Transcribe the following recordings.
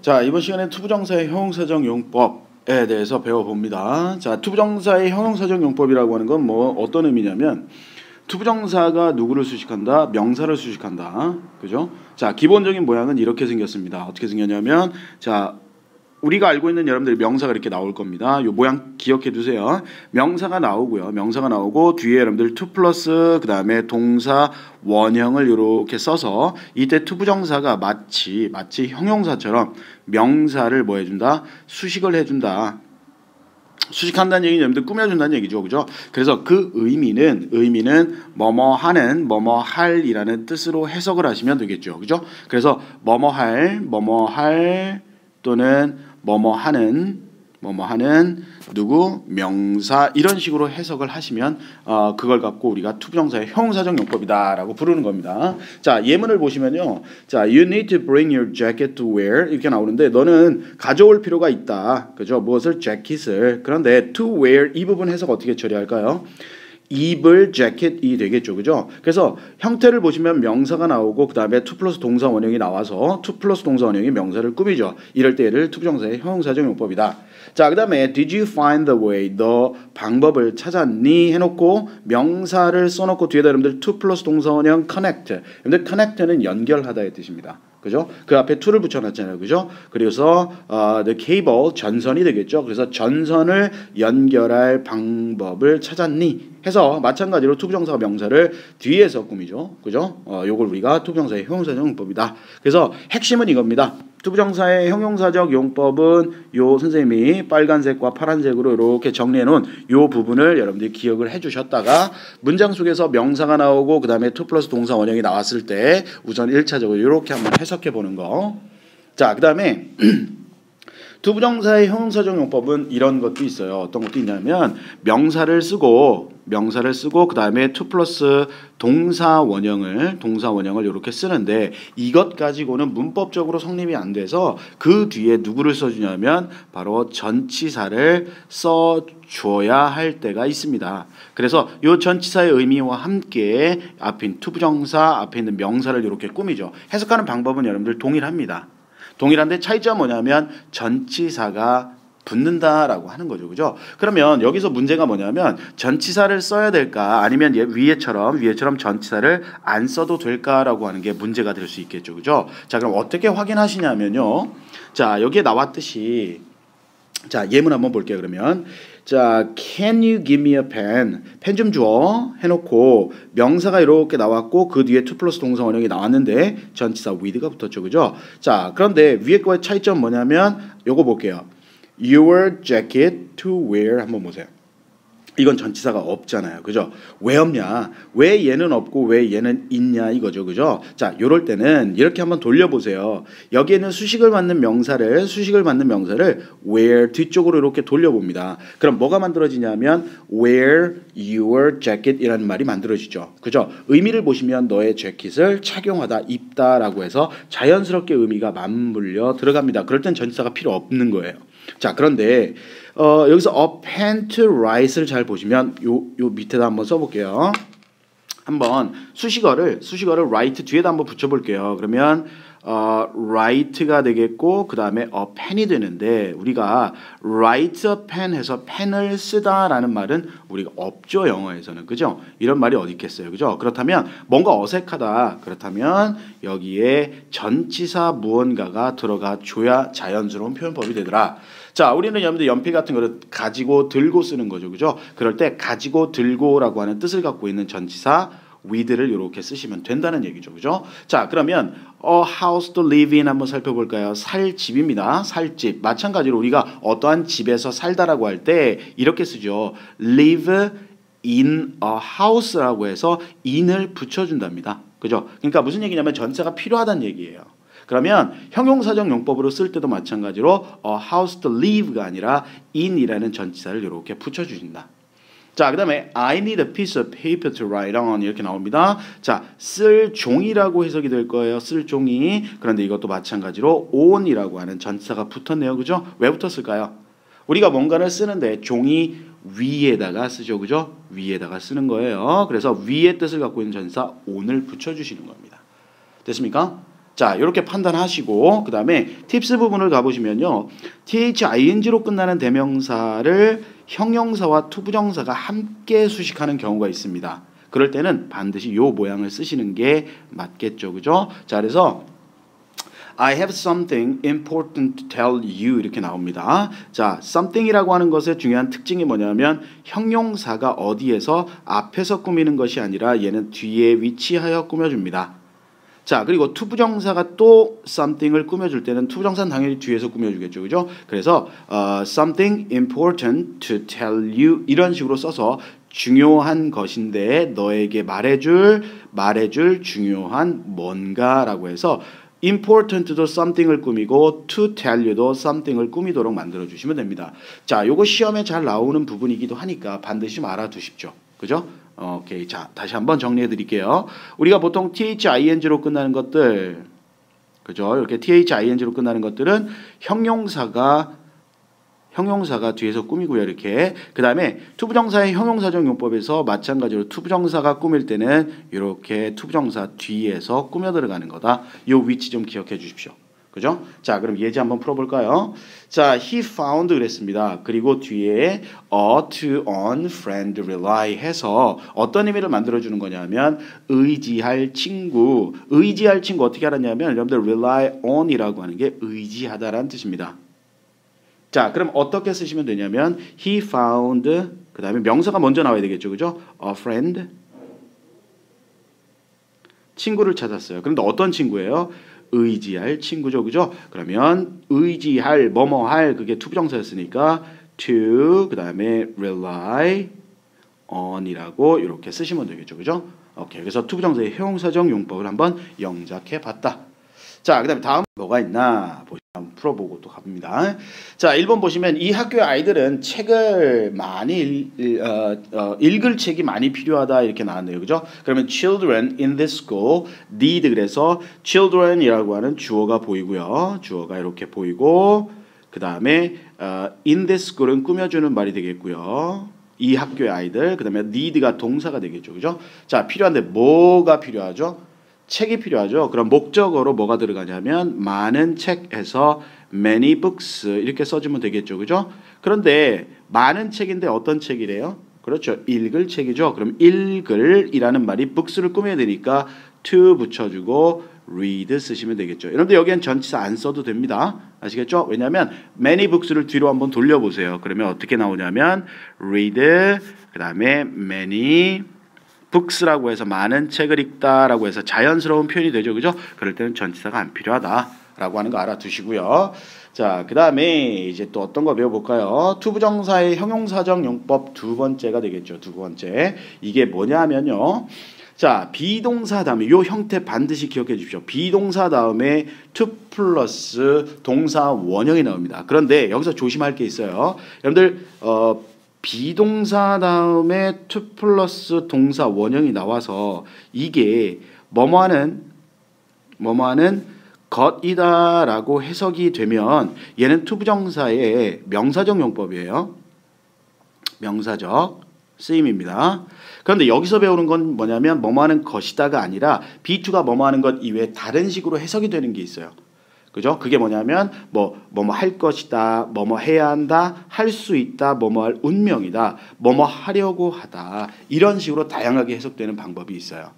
자, 이번 시간에 투부정사의 형용사적 용법에 대해서 배워봅니다. 자, 투부정사의 형용사적 용법이라고 하는 건 뭐 어떤 의미냐면 투부정사가 누구를 수식한다? 명사를 수식한다. 그죠? 자, 기본적인 모양은 이렇게 생겼습니다. 어떻게 생겼냐면 자, 우리가 알고 있는 여러분들 명사가 이렇게 나올 겁니다. 요 모양 기억해 두세요. 명사가 나오고요. 명사가 나오고 뒤에 여러분들 to 플러스 그다음에 동사 원형을 이렇게 써서 이때 투부정사가 마치 형용사처럼 명사를 뭐 해준다? 수식을 해준다. 수식한다는 얘기는 여러분들 꾸며준다는 얘기죠, 그죠? 그래서 그 의미는 뭐뭐 하는, 뭐뭐 할이라는 뜻으로 해석을 하시면 되겠죠, 그죠? 그래서 뭐뭐 할 또는 뭐뭐 하는 누구 명사 이런 식으로 해석을 하시면 그걸 갖고 우리가 투부정사의 형용사적 용법이다라고 부르는 겁니다. 자, 예문을 보시면요. 자, you need to bring your jacket to wear 이렇게 나오는데 너는 가져올 필요가 있다. 그죠? 무엇을? 재킷을. 그런데 to wear 이 부분 해석 어떻게 처리할까요? 입을 재킷이 되겠죠, 그죠? 그래서 형태를 보시면 명사가 나오고 그 다음에 to 플러스 동사 원형이 나와서 to 플러스 동사 원형이 명사를 꾸미죠. 이럴 때 얘를 투부정사의 형용사적 용법이다. 자, 그 다음에 did you find the way? 너 방법을 찾았니? 해놓고 명사를 써놓고 뒤에다 여러분들 to 플러스 동사 원형 connect. 여러분들 connect는 연결하다의 뜻입니다. 그죠? 그 앞에 to를 붙여놨잖아요, 그죠? 그래서 the cable 전선이 되겠죠. 그래서 전선을 연결할 방법을 찾았니? 해서 마찬가지로 투부정사가 명사를 뒤에서 꾸미죠, 그죠? 요걸 우리가 투부정사의 형용사적 용법이다. 그래서 핵심은 이겁니다. 투부정사의 형용사적 용법은 요 선생님이 빨간색과 파란색으로 이렇게 정리해 놓은 요 부분을 여러분들이 기억을 해 주셨다가 문장 속에서 명사가 나오고 그 다음에 to 플러스 동사 원형이 나왔을 때 우선 1차적으로 이렇게 한번 해석해 보는 거. 자, 그 다음에 투부정사의 형용사적 용법은 이런 것도 있어요. 어떤 것도 있냐면 명사를 쓰고 그 다음에 to 플러스 동사 원형을 이렇게 쓰는데 이것 가지고는 문법적으로 성립이 안 돼서 그 뒤에 누구를 써주냐면 바로 전치사를 써줘야 할 때가 있습니다. 그래서 이 전치사의 의미와 함께 앞인 투부정사 앞에 있는 명사를 이렇게 꾸미죠. 해석하는 방법은 여러분들 동일합니다. 동일한데 차이점은 뭐냐면 전치사가 붙는다라고 하는 거죠, 그죠? 그러면 여기서 문제가 뭐냐면 전치사를 써야 될까 아니면 위에처럼 전치사를 안 써도 될까라고 하는 게 문제가 될 수 있겠죠, 그죠? 자, 그럼 어떻게 확인하시냐면요. 자, 여기에 나왔듯이 자, 예문 한번 볼게요. 그러면 자, can you give me a pen? 펜 좀 줘 해놓고 명사가 이렇게 나왔고 그 뒤에 to 플러스 동사 원형이 나왔는데 전치사 with가 붙었죠, 그죠? 자, 그런데 위에 거의 차이점 뭐냐면 요거 볼게요. Your jacket to wear 한번 보세요. 이건 전치사가 없잖아요, 그죠? 왜 없냐? 왜 얘는 없고 왜 얘는 있냐 이거죠, 그죠? 자, 요럴 때는 이렇게 한번 돌려보세요. 여기에는 수식을 받는 명사를 wear 뒤쪽으로 이렇게 돌려봅니다. 그럼 뭐가 만들어지냐면 wear your jacket 이라는 말이 만들어지죠, 그죠? 의미를 보시면 너의 재킷을 착용하다, 입다라고 해서 자연스럽게 의미가 맞물려 들어갑니다. 그럴 땐 전치사가 필요 없는 거예요. 자, 그런데 여기서 a pen to write를 잘 보시면 요 밑에다 한번 써볼게요. 한번 수식어를 write 뒤에다 한번 붙여볼게요. 그러면 write가 되겠고 그 다음에 a pen이 되는데 우리가 write a pen 해서 펜을 쓰다라는 말은 우리가 없죠, 영어에서는, 그죠? 이런 말이 어디 있겠어요, 그죠? 그렇다면 뭔가 어색하다, 그렇다면 여기에 전치사 무언가가 들어가 줘야 자연스러운 표현법이 되더라. 자, 우리는 여러분들 연필 같은 거를 가지고 들고 쓰는 거죠, 그죠? 그럴 때 가지고 들고라고 하는 뜻을 갖고 있는 전치사 with를 이렇게 쓰시면 된다는 얘기죠, 그죠? 자, 그러면 a house to live in 한번 살펴볼까요? 살 집입니다. 살 집. 마찬가지로 우리가 어떠한 집에서 살다라고 할 때 이렇게 쓰죠. live in a house라고 해서 in을 붙여준답니다, 그죠? 그러니까 무슨 얘기냐면 전치사가 필요하다는 얘기예요. 그러면 형용사적 용법으로 쓸 때도 마찬가지로 a house to live가 아니라 in이라는 전치사를 이렇게 붙여주신다. 자, 그 다음에 I need a piece of paper to write on 이렇게 나옵니다. 자, 쓸 종이라고 해석이 될 거예요. 쓸 종이. 그런데 이것도 마찬가지로 on이라고 하는 전치사가 붙었네요, 그죠? 왜 붙었을까요? 우리가 뭔가를 쓰는데 종이 위에다가 쓰죠, 그죠? 위에다가 쓰는 거예요. 그래서 위의 뜻을 갖고 있는 전치사 on을 붙여주시는 겁니다. 됐습니까? 자, 이렇게 판단하시고 그 다음에 팁스 부분을 가보시면요. thing로 끝나는 대명사를 형용사와 투부정사가 함께 수식하는 경우가 있습니다. 그럴 때는 반드시 요 모양을 쓰시는 게 맞겠죠. 그죠? 자, 그래서 I have something important to tell you 이렇게 나옵니다. 자, something이라고 하는 것의 중요한 특징이 뭐냐면 형용사가 어디에서 앞에서 꾸미는 것이 아니라 얘는 뒤에 위치하여 꾸며줍니다. 자, 그리고 투부정사가 또 something을 꾸며줄 때는 투부정사는 당연히 뒤에서 꾸며주겠죠. 그죠? 그래서 something important to tell you 이런 식으로 써서 중요한 것인데 너에게 말해줄 중요한 뭔가라고 해서 important도 something을 꾸미고 to tell you도 something을 꾸미도록 만들어 주시면 됩니다. 자, 요거 시험에 잘 나오는 부분이기도 하니까 반드시 좀 알아두십시오. 그죠? 오케이. 자, 다시 한번 정리해 드릴게요. 우리가 보통 thing로 끝나는 것들, 그죠? 이렇게 thing로 끝나는 것들은 형용사가 뒤에서 꾸미고요. 이렇게. 그 다음에 투부정사의 형용사적 용법에서 마찬가지로 투부정사가 꾸밀 때는 이렇게 투부정사 뒤에서 꾸며 들어가는 거다. 이 위치 좀 기억해 주십시오. 그죠? 자, 그럼 예제 한번 풀어볼까요? 자, he found 그랬습니다. 그리고 뒤에 to on friend rely 해서 어떤 의미를 만들어주는 거냐면 의지할 친구. 의지할 친구 어떻게 알았냐면 여러분들 rely on이라고 하는 게 의지하다라는 뜻입니다. 자, 그럼 어떻게 쓰시면 되냐면 he found 그 다음에 명사가 먼저 나와야 되겠죠. 그죠? a friend 친구를 찾았어요. 그런데 어떤 친구예요? 의지할 친구죠. 그죠? 그러면 의지할 뭐뭐할 그게 투부정사였으니까 to 그 다음에 rely on이라고 이렇게 쓰시면 되겠죠. 그죠? 오케이. 그래서 투부정사의 형용사적 용법을 한번 영작해 봤다. 자, 그 다음에 다음 뭐가 있나 한번 풀어보고 또 가봅니다. 자, 1번 보시면 이 학교의 아이들은 책을 많이 읽을 책이 많이 필요하다 이렇게 나왔네요. 그죠? 그러면 children in this school need 그래서 children이라고 하는 주어가 보이고요. 주어가 이렇게 보이고 그 다음에 in this school은 꾸며주는 말이 되겠고요. 이 학교의 아이들 그 다음에 need가 동사가 되겠죠. 그죠? 자, 필요한데 뭐가 필요하죠? 책이 필요하죠. 그럼 목적어로 뭐가 들어가냐면 많은 책에서 many books 이렇게 써주면 되겠죠. 그죠? 그런데 많은 책인데 어떤 책이래요? 그렇죠. 읽을 책이죠. 그럼 읽을이라는 말이 books를 꾸며야 되니까 to 붙여주고 read 쓰시면 되겠죠. 여러분들 여기엔 전치사 안 써도 됩니다. 아시겠죠? 왜냐하면 many books를 뒤로 한번 돌려보세요. 그러면 어떻게 나오냐면 read 그 다음에 many books라고 해서 많은 책을 읽다라고 해서 자연스러운 표현이 되죠. 그죠? 그럴 때는 전치사가 안 필요하다라고 하는 거 알아두시고요. 자, 그 다음에 이제 또 어떤 거 배워볼까요? 투부정사의 형용사적 용법 두 번째가 되겠죠. 두 번째. 이게 뭐냐면요. 자, 비동사 다음에 요 형태 반드시 기억해 주십시오. 비동사 다음에 to 플러스 동사 원형이 나옵니다. 그런데 여기서 조심할 게 있어요. 여러분들 비동사 다음에 to 플러스 동사 원형이 나와서 이게 뭐뭐하는 것이다라고 해석이 되면 얘는 투부정사의 명사적 용법이에요. 명사적 쓰임입니다. 그런데 여기서 배우는 건 뭐냐면 뭐뭐하는 것이다가 아니라 be2가 뭐뭐하는 것 이외에 다른 식으로 해석이 되는 게 있어요. 그죠? 그게 뭐냐면 뭐뭐 할 것이다, 뭐뭐 해야 한다, 할 수 있다, 뭐뭐 할 운명이다, 뭐뭐 하려고 하다 이런 식으로 다양하게 해석되는 방법이 있어요.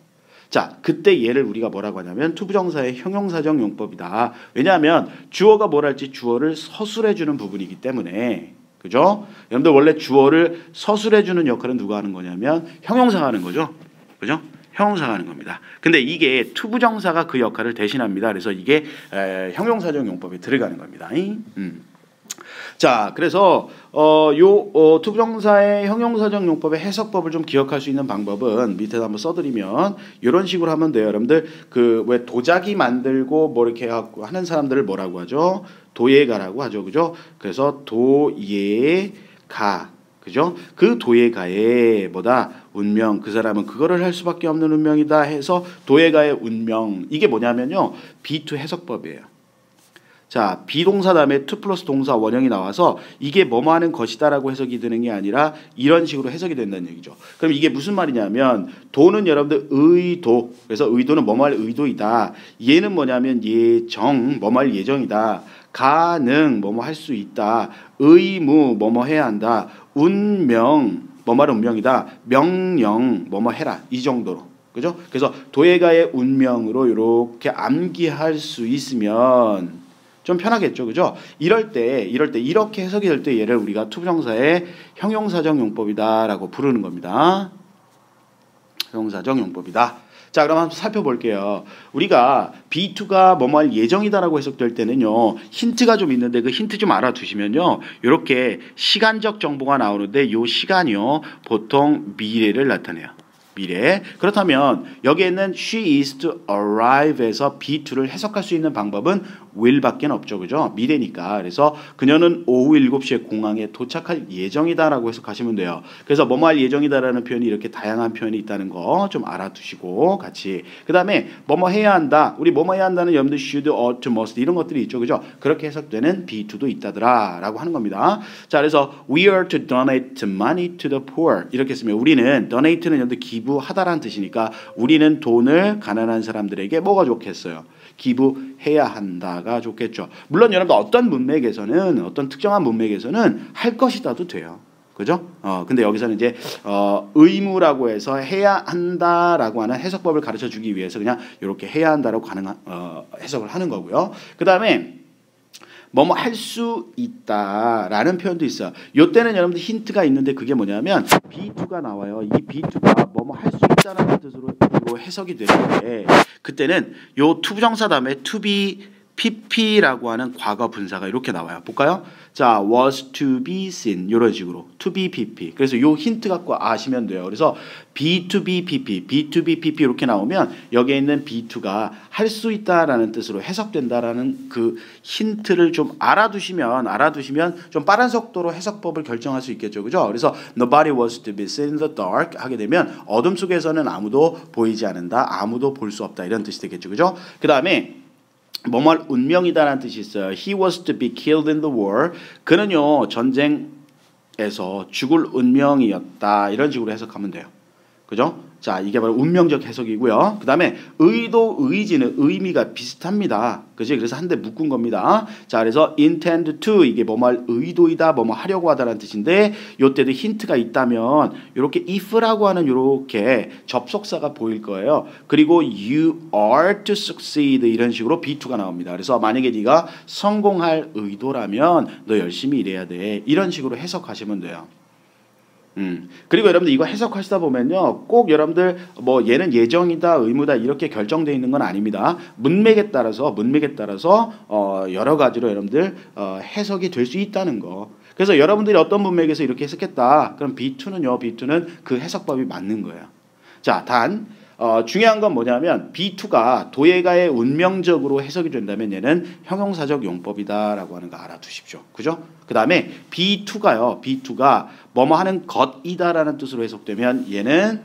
자, 그때 얘를 우리가 뭐라고 하냐면 투부정사의 형용사적 용법이다. 왜냐하면 주어가 뭘 할지 주어를 서술해주는 부분이기 때문에. 그죠? 여러분들 원래 주어를 서술해주는 역할은 누가 하는 거냐면 형용사가 하는 거죠. 그죠? 형용사가 하는 겁니다. 근데 이게 투부정사가 그 역할을 대신합니다. 그래서 이게 형용사적 용법에 들어가는 겁니다. 자, 그래서 투부정사의 형용사적 용법의 해석법을 좀 기억할 수 있는 방법은 밑에다 한번 써드리면 이런 식으로 하면 돼요. 여러분들 그 왜 도자기 만들고 뭐 이렇게 하고 하는 사람들을 뭐라고 하죠? 도예가라고 하죠. 그죠? 그래서 도예가 그죠? 그 도예가의 뭐다? 운명. 그 사람은 그거를 할 수밖에 없는 운명이다 해서 도예가의 운명. 이게 뭐냐면요. B2 해석법이에요. 자, 비동사 다음에 to 플러스 동사 원형이 나와서 이게 뭐뭐 하는 것이다라고 해석이 되는 게 아니라 이런 식으로 해석이 된다는 얘기죠. 그럼 이게 무슨 말이냐면 도는 여러분들 의도, 그래서 의도는 뭐뭐 할 의도이다. 얘는 뭐냐면 예정, 뭐뭐 할 예정이다. 가능, 뭐뭐 할 수 있다. 의무, 뭐뭐 해야 한다. 운명, 뭐뭐 할 운명이다. 명령, 뭐뭐 해라. 이 정도로. 그죠? 그래서 도예가의 운명으로 이렇게 암기할 수 있으면 좀 편하겠죠, 그죠? 이럴 때 이렇게 해석이 될 때 얘를 우리가 투부정사의 형용사적 용법이다라고 부르는 겁니다. 형용사적 용법이다. 자, 그럼 한번 살펴볼게요. 우리가 be2가 뭐뭐 할 예정이다라고 해석될 때는요, 힌트가 좀 있는데 그 힌트 좀 알아두시면요, 이렇게 시간적 정보가 나오는데 이 시간이요, 보통 미래를 나타내요. 미래. 그렇다면 여기에 있는 she is to arrive에서 be2를 해석할 수 있는 방법은 will밖에 없죠. 그죠? 미래니까. 그래서 그녀는 오후 7시에 공항에 도착할 예정이다라고 해석하시면 돼요. 그래서 뭐뭐 할 예정이다라는 표현이 이렇게 다양한 표현이 있다는 거 좀 알아두시고 같이. 그 다음에 뭐뭐 해야 한다. 우리 뭐뭐 해야 한다는 여러분들 should, ought, must 이런 것들이 있죠. 그죠? 그렇게 해석되는 be2도 있다더라 라고 하는 겁니다. 자, 그래서 we are to donate money to the poor. 이렇게 쓰면 우리는 donate는 여러분들 기부하다라는 뜻이니까 우리는 돈을 가난한 사람들에게 뭐가 좋겠어요? 기부해야 한다가 좋겠죠. 물론 여러분들 어떤 문맥에서는 어떤 특정한 문맥에서는 할 것이다도 돼요. 그죠? 근데 여기서는 이제 의무라고 해서 해야 한다라고 하는 해석법을 가르쳐 주기 위해서 그냥 이렇게 해야 한다라고 해석을 하는 거고요. 그다음에 뭐뭐 할 수 있다라는 표현도 있어요. 이때는 여러분들 힌트가 있는데 그게 뭐냐면 be2가 나와요. 이 be2가 뭐뭐 할 수 있다라는 뜻으로 해석이 되는데 그때는 요 투부정사 다음에 to be pp라고 하는 과거 분사가 이렇게 나와요. 볼까요? 자, was to be seen 이런 식으로 to be pp. 그래서 요 힌트 갖고 아시면 돼요. 그래서 be to be pp, be to be pp 이렇게 나오면 여기에 있는 be2가 할 수 있다라는 뜻으로 해석된다라는 그 힌트를 좀 알아두시면 좀 빠른 속도로 해석법을 결정할 수 있겠죠. 그죠? 그래서 nobody was to be seen in the dark 하게 되면 어둠 속에서는 아무도 보이지 않는다. 아무도 볼 수 없다. 이런 뜻이 되겠죠. 그죠? 그다음에 뭐뭐 할 운명이다라는 뜻이 있어요. He was to be killed in the war. 그는요 전쟁에서 죽을 운명이었다. 이런 식으로 해석하면 돼요. 그죠? 자, 이게 바로 운명적 해석이고요. 그 다음에 의도, 의지는 의미가 비슷합니다. 그지? 그래서 한 대 묶은 겁니다. 자, 그래서 intend to 이게 뭐뭐 할 의도이다, 뭐뭐 하려고 하다라는 뜻인데 요때도 힌트가 있다면 이렇게 if라고 하는 이렇게 접속사가 보일 거예요. 그리고 you are to succeed 이런 식으로 be2가 나옵니다. 그래서 만약에 네가 성공할 의도라면 너 열심히 일해야 돼. 이런 식으로 해석하시면 돼요. 그리고 여러분들 이거 해석하시다 보면요 꼭 여러분들 뭐 얘는 예정이다 의무다 이렇게 결정되어 있는 건 아닙니다. 문맥에 따라서 여러 가지로 여러분들 해석이 될 수 있다는 거. 그래서 여러분들이 어떤 문맥에서 이렇게 해석했다 그럼 B2는 그 해석법이 맞는 거예요. 자, 중요한 건 뭐냐면 B2가 도예가의 운명적으로 해석이 된다면 얘는 형용사적 용법이다라고 하는 거 알아두십시오. 그죠? 그 다음에 B2가 뭐뭐 하는 것이다라는 뜻으로 해석되면 얘는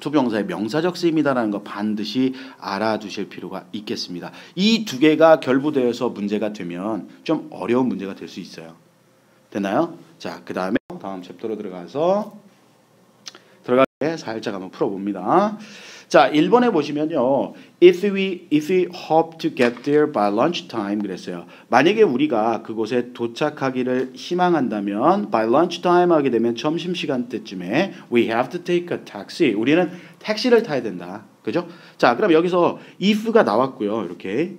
투부정사의 명사적 쓰임이다라는 거 반드시 알아두실 필요가 있겠습니다. 이 두 개가 결부되어서 문제가 되면 좀 어려운 문제가 될 수 있어요. 됐나요? 자, 그 다음에 다음 챕터로 들어가게 살짝 한번 풀어봅니다. 자, 1번에 보시면요. If we hope to get there by lunchtime 그랬어요. 만약에 우리가 그곳에 도착하기를 희망한다면 by lunchtime 하게 되면 점심시간 때쯤에 we have to take a taxi. 우리는 택시를 타야 된다. 그죠? 자, 그럼 여기서 if가 나왔고요. 이렇게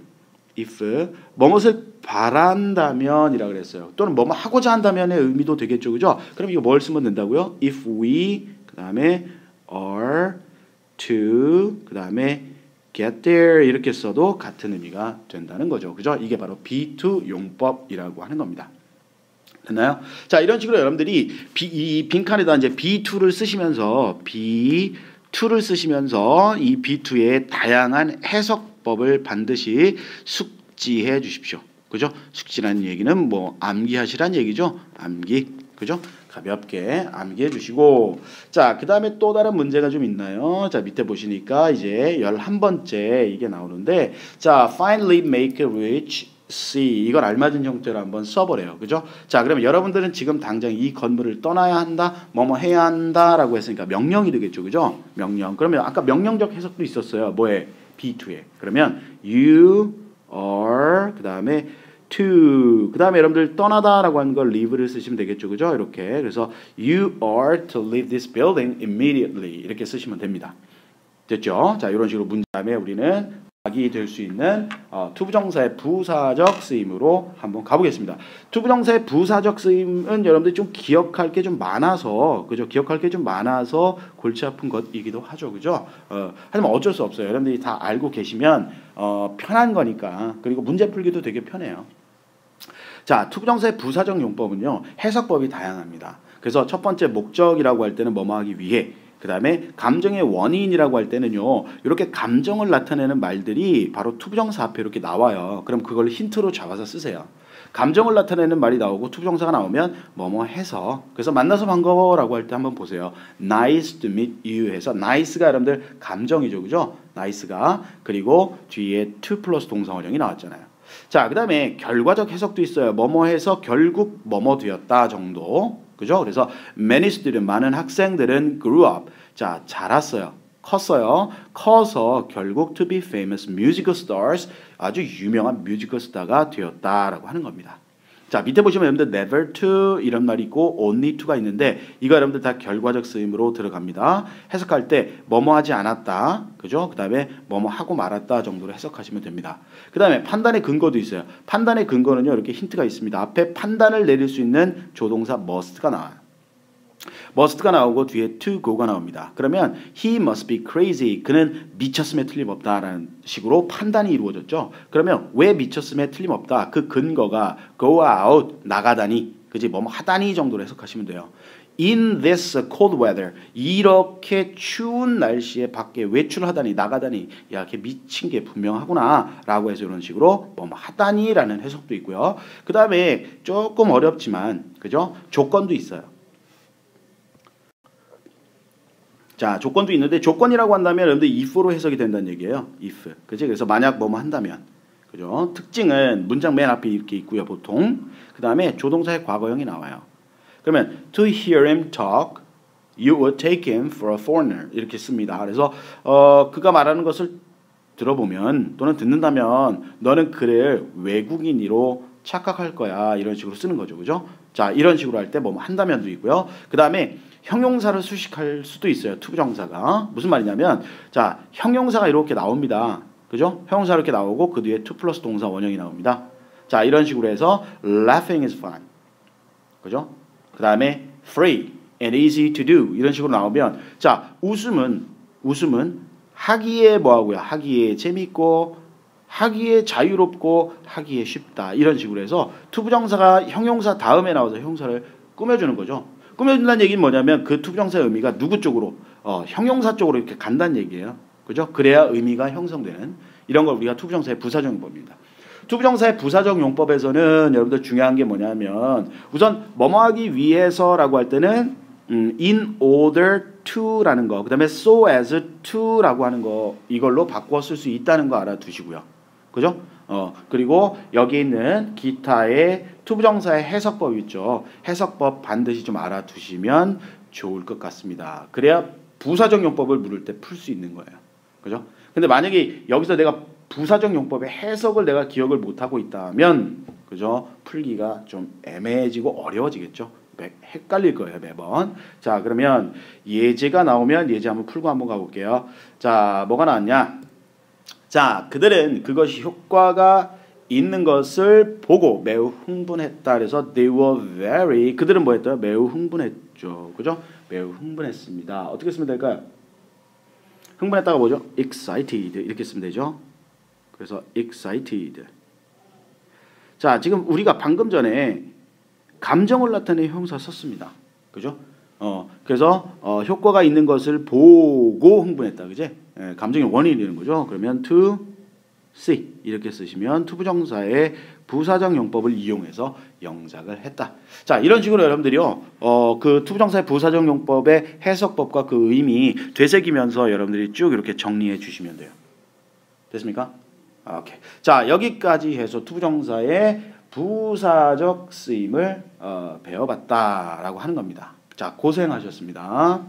if 뭐뭇을 바란다면 이라고 그랬어요. 또는 뭐뭐 하고자 한다면의 의미도 되겠죠. 그죠? 그럼 이거 뭘 쓰면 된다고요? If we 그 다음에 are to 그 다음에 get there 이렇게 써도 같은 의미가 된다는 거죠. 그죠? 이게 바로 be2 용법이라고 하는 겁니다. 됐나요? 자, 이런 식으로 여러분들이 이 빈칸에다 이제 be2를 쓰시면서 이 be2의 다양한 해석법을 반드시 숙지해 주십시오. 그죠? 숙지라는 얘기는 뭐 암기하시란 얘기죠. 암기. 그죠? 가볍게 암기해 주시고 자, 그 다음에 또 다른 문제가 좀 있나요? 자, 밑에 보시니까 이제 11번째 이게 나오는데 자, finally make rich see 이걸 알맞은 형태로 한번 써보래요. 그죠? 자, 그러면 여러분들은 지금 당장 이 건물을 떠나야 한다, 뭐뭐 해야 한다라고 했으니까 명령이 되겠죠. 그죠? 명령. 그러면 아까 명령적 해석도 있었어요. 뭐에? be2에. 그러면 you are 그 다음에 to 그 다음에 여러분들 떠나다라고 하는 걸 leave를 쓰시면 되겠죠. 그죠? 이렇게. 그래서 you are to leave this building immediately 이렇게 쓰시면 됩니다. 됐죠? 자, 이런 식으로 문제 다음에 우리는 각이 될 수 있는 투부정사의 부사적 쓰임으로 한번 가보겠습니다. 투부정사의 부사적 쓰임은 여러분들이 좀 기억할 게 좀 많아서, 그죠? 기억할 게 좀 많아서 골치 아픈 것이기도 하죠, 그죠? 하지만 어쩔 수 없어요. 여러분들이 다 알고 계시면 편한 거니까. 그리고 문제 풀기도 되게 편해요. 자, 투부정사의 부사적 용법은요, 해석법이 다양합니다. 그래서 첫 번째 목적이라고 할 때는 뭐뭐 하기 위해, 그 다음에 감정의 원인이라고 할 때는요, 이렇게 감정을 나타내는 말들이 바로 투부정사 앞에 이렇게 나와요. 그럼 그걸 힌트로 잡아서 쓰세요. 감정을 나타내는 말이 나오고 투부정사가 나오면 뭐뭐 해서, 그래서 만나서 반가워라고 할 때 한번 보세요. Nice to meet you 해서 nice가 여러분들 감정이죠, 그죠? nice가. 그리고 뒤에 to 플러스 동사 원형이 나왔잖아요. 자, 그 다음에 결과적 해석도 있어요. 뭐뭐 해서 결국 뭐뭐 되었다 정도. 그죠? 그래서 many students 많은 학생들은 grew up. 자, 자랐어요. 컸어요. 커서 결국 to be famous musical stars 아주 유명한 뮤지컬 스타가 되었다라고 하는 겁니다. 자, 밑에 보시면 여러분들 never to 이런 말이 있고 only to가 있는데 이거 여러분들 다 결과적 쓰임으로 들어갑니다. 해석할 때 뭐뭐 하지 않았다. 그죠? 그 다음에 뭐뭐 하고 말았다 정도로 해석하시면 됩니다. 그 다음에 판단의 근거도 있어요. 판단의 근거는요, 이렇게 힌트가 있습니다. 앞에 판단을 내릴 수 있는 조동사 must가 나와요. must가 나오고 뒤에 to go가 나옵니다. 그러면 he must be crazy. 그는 미쳤음에 틀림없다라는 식으로 판단이 이루어졌죠. 그러면 왜 미쳤음에 틀림없다? 그 근거가 go out 나가다니, 그지? 뭐뭐 하다니 정도로 해석하시면 돼요. In this cold weather 이렇게 추운 날씨에 밖에 외출하다니 나가다니 야, 걔 미친 게 분명하구나 라고 해서 이런 식으로 뭐뭐 하다니라는 해석도 있고요. 그 다음에 조금 어렵지만 그죠? 조건도 있어요. 자, 조건도 있는데 조건이라고 한다면 여러분들 if로 해석이 된다는 얘기예요. if. 그치? 그래서 만약 뭐뭐 한다면. 그죠? 특징은 문장 맨 앞에 이렇게 있고요, 보통. 그 다음에 조동사의 과거형이 나와요. 그러면 to hear him talk, you would take him for a foreigner. 이렇게 씁니다. 그래서 그가 말하는 것을 들어보면 또는 듣는다면 너는 그를 외국인으로 착각할 거야. 이런 식으로 쓰는 거죠. 그죠? 자, 이런 식으로 할 때 뭐뭐 한다면도 있고요. 그 다음에 형용사를 수식할 수도 있어요. 투부정사가. 무슨 말이냐면 자, 형용사가 이렇게 나옵니다. 그죠? 형용사 이렇게 나오고 그 뒤에 to 플러스 동사 원형이 나옵니다. 자, 이런 식으로 해서 laughing is fun. 그죠? 그 다음에 free and easy to do 이런 식으로 나오면 자, 웃음은 하기에 뭐하고요? 하기에 재밌고 하기에 자유롭고 하기에 쉽다. 이런 식으로 해서 투부정사가 형용사 다음에 나와서 형용사를 꾸며주는 거죠. 꾸며준다는 얘기는 뭐냐면 그 투부정사의 의미가 누구 쪽으로? 형용사 쪽으로 이렇게 간다는 얘기예요. 그죠? 그래야 의미가 형성되는 이런 걸 우리가 투부정사의 부사적 용법입니다. 투부정사의 부사적 용법에서는 여러분들 중요한 게 뭐냐면 우선 뭐뭐하기 위해서라고 할 때는 in order to라는 거, 그 다음에 so as to라고 하는 거 이걸로 바꿔 쓸 수 있다는 거 알아두시고요. 그죠? 그리고 여기 있는 기타의 투부정사의 해석법 있죠. 해석법 반드시 좀 알아두시면 좋을 것 같습니다. 그래야 부사적 용법을 물을 때 풀 수 있는 거예요. 그죠? 근데 만약에 여기서 내가 부사적 용법의 해석을 내가 기억을 못하고 있다면 그죠? 풀기가 좀 애매해지고 어려워지겠죠. 헷갈릴 거예요, 매번. 자, 그러면 예제가 나오면 예제 한번 풀고 한번 가볼게요. 자, 뭐가 나왔냐? 자, 그들은 그것이 효과가 있는 것을 보고 매우 흥분했다. 그래서 they were very 그들은 뭐 했어요? 매우 흥분했죠. 그죠? 매우 흥분했습니다. 어떻게 쓰면 될까요? 흥분했다가 뭐죠? excited 이렇게 쓰면 되죠. 그래서 excited. 자, 지금 우리가 방금 전에 감정을 나타내는 형용사 썼습니다. 그죠? 그래서 효과가 있는 것을 보고 흥분했다. 그지? 예, 감정의 원인이 되는 거죠. 그러면 to see 이렇게 쓰시면 투부정사의 부사적 용법을 이용해서 영작을 했다. 자, 이런 식으로 여러분들이요. 그 투부정사의 부사적 용법의 해석법과 그 의미 되새기면서 여러분들이 쭉 이렇게 정리해 주시면 돼요. 됐습니까? 오케이. 자, 여기까지 해서 투부정사의 부사적 쓰임을 배워봤다라고 하는 겁니다. 자, 고생하셨습니다.